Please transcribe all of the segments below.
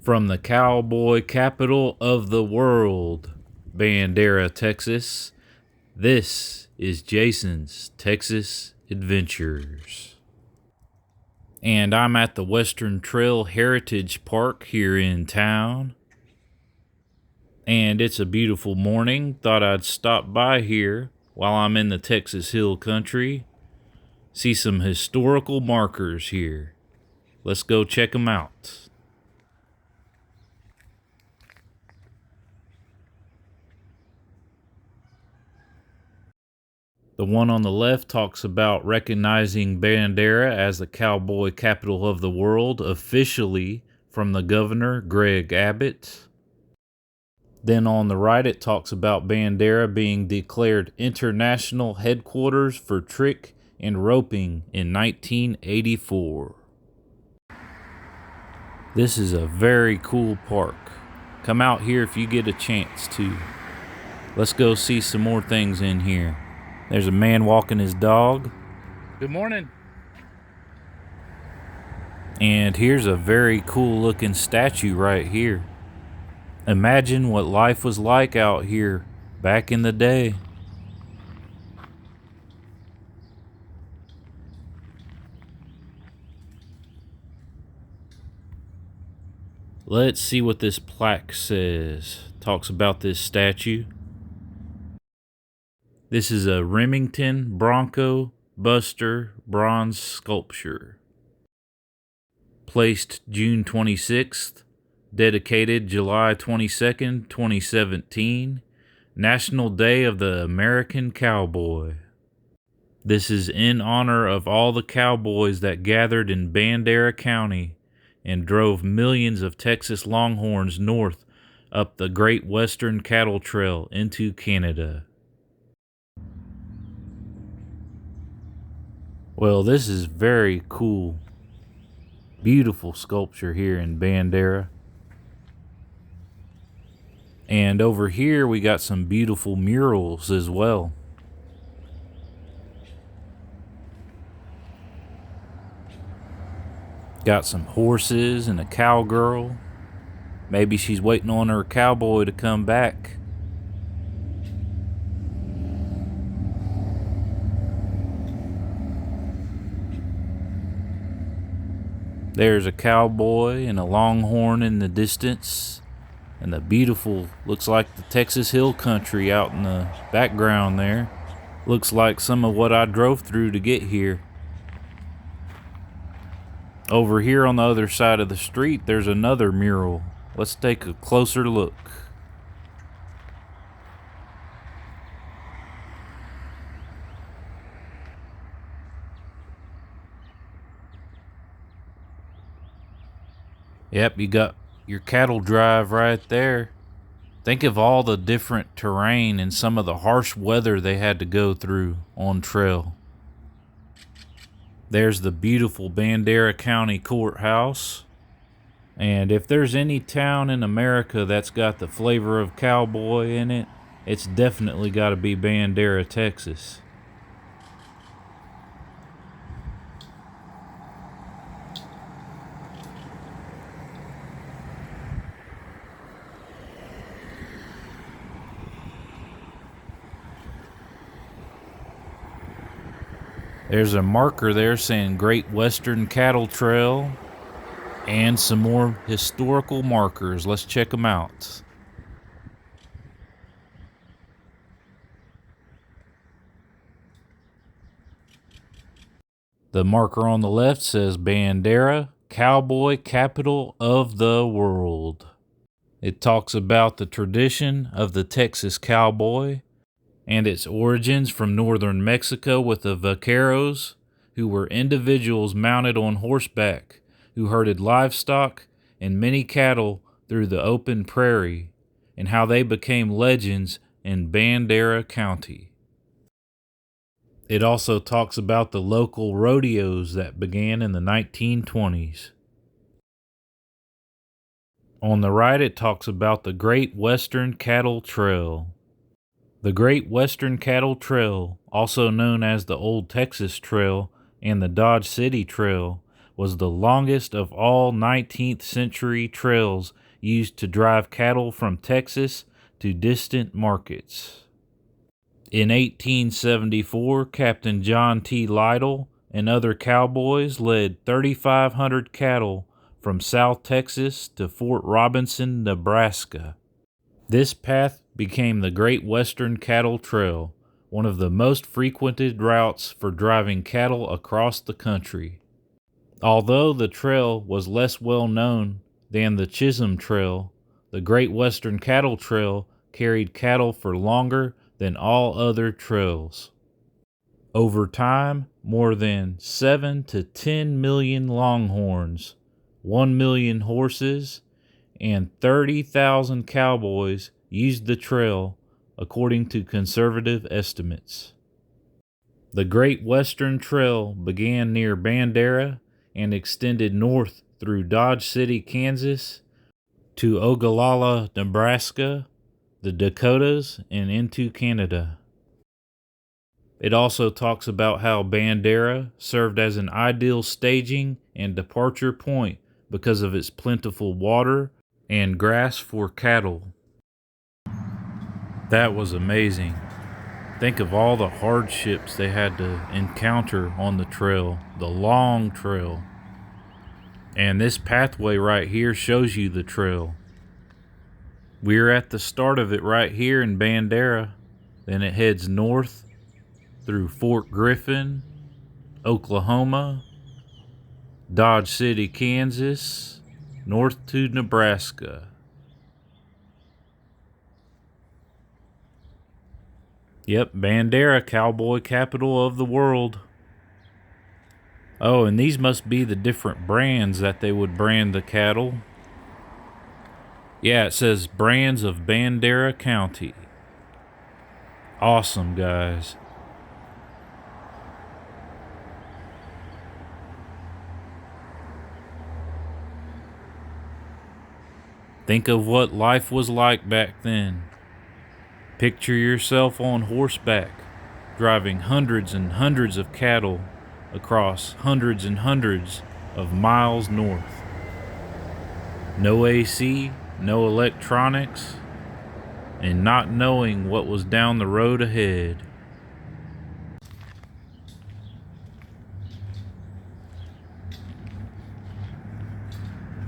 From the cowboy capital of the world, Bandera, Texas, this is Jason's Texas Adventures. And I'm at the Western Trail Heritage Park here in town. And it's a beautiful morning. Thought I'd stop by here while I'm in the Texas Hill Country. See some historical markers here. Let's go check them out. The one on the left talks about recognizing Bandera as the cowboy capital of the world officially from the governor, Greg Abbott. Then on the right it talks about Bandera being declared international headquarters for trick and roping in 1984. This is a very cool park. Come out here if you get a chance to. Let's go see some more things in here. There's a man walking his dog. Good morning. And here's a very cool looking statue right here. Imagine what life was like out here back in the day. Let's see what this plaque says. Talks about this statue. This is a Remington Bronco Buster bronze sculpture. Placed June 26th. Dedicated July 22nd, 2017. National Day of the American Cowboy. This is in honor of all the cowboys that gathered in Bandera County and drove millions of Texas Longhorns north up the Great Western Cattle Trail into Canada. Well, this is very cool. Beautiful sculpture here in Bandera. And over here we got some beautiful murals as well. Got some horses and a cowgirl. Maybe she's waiting on her cowboy to come back. There's a cowboy and a longhorn in the distance. And the beautiful, looks like the Texas Hill Country out in the background there. Looks like some of what I drove through to get here. Over here on the other side of the street, there's another mural. Let's take a closer look. Yep, you got your cattle drive right there. Think of all the different terrain and some of the harsh weather they had to go through on trail. There's the beautiful Bandera County Courthouse. And if there's any town in America that's got the flavor of cowboy in it, it's definitely got to be Bandera, Texas. There's a marker there saying Great Western Cattle Trail and some more historical markers. Let's check them out. The marker on the left says Bandera, Cowboy Capital of the World. It talks about the tradition of the Texas cowboy and its origins from northern Mexico with the vaqueros, who were individuals mounted on horseback who herded livestock and many cattle through the open prairie, and how they became legends in Bandera County. It also talks about the local rodeos that began in the 1920s. On the right, it talks about the Great Western Cattle Trail. The Great Western Cattle Trail, also known as the Old Texas Trail and the Dodge City Trail, was the longest of all 19th century trails used to drive cattle from Texas to distant markets. In 1874, Captain John T. Lytle and other cowboys led 3,500 cattle from South Texas to Fort Robinson, Nebraska. This path became the Great Western Cattle Trail, one of the most frequented routes for driving cattle across the country. Although the trail was less well known than the Chisholm Trail, the Great Western Cattle Trail carried cattle for longer than all other trails. Over time, more than 7 to 10 million longhorns, 1 million horses, and 30,000 cowboys used the trail, according to conservative estimates. The Great Western Trail began near Bandera and extended north through Dodge City, Kansas, to Ogallala, Nebraska, the Dakotas, and into Canada. It also talks about how Bandera served as an ideal staging and departure point because of its plentiful water and grass for cattle. That was amazing. Think of all the hardships they had to encounter on the trail, the long trail. And this pathway right here shows you the trail. We're at the start of it right here in Bandera. Then it heads north through Fort Griffin, Oklahoma, Dodge City, Kansas, north to Nebraska. Yep, Bandera, cowboy capital of the world. Oh, and these must be the different brands that they would brand the cattle. Yeah, it says brands of Bandera County. Awesome, guys. Think of what life was like back then. Picture yourself on horseback, driving hundreds and hundreds of cattle across hundreds and hundreds of miles north. No AC, no electronics, and not knowing what was down the road ahead.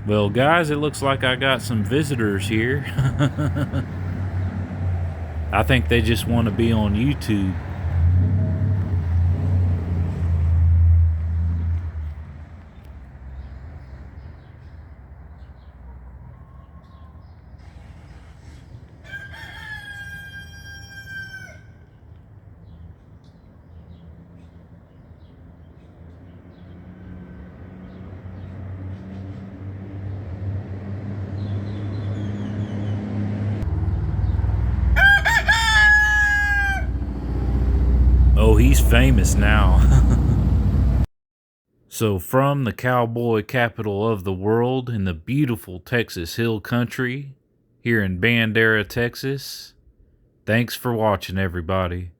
Well, guys, it looks like I got some visitors here. I think they just want to be on YouTube. Oh, he's famous now. So from the cowboy capital of the world in the beautiful Texas Hill Country, here in Bandera, Texas, thanks for watching, everybody.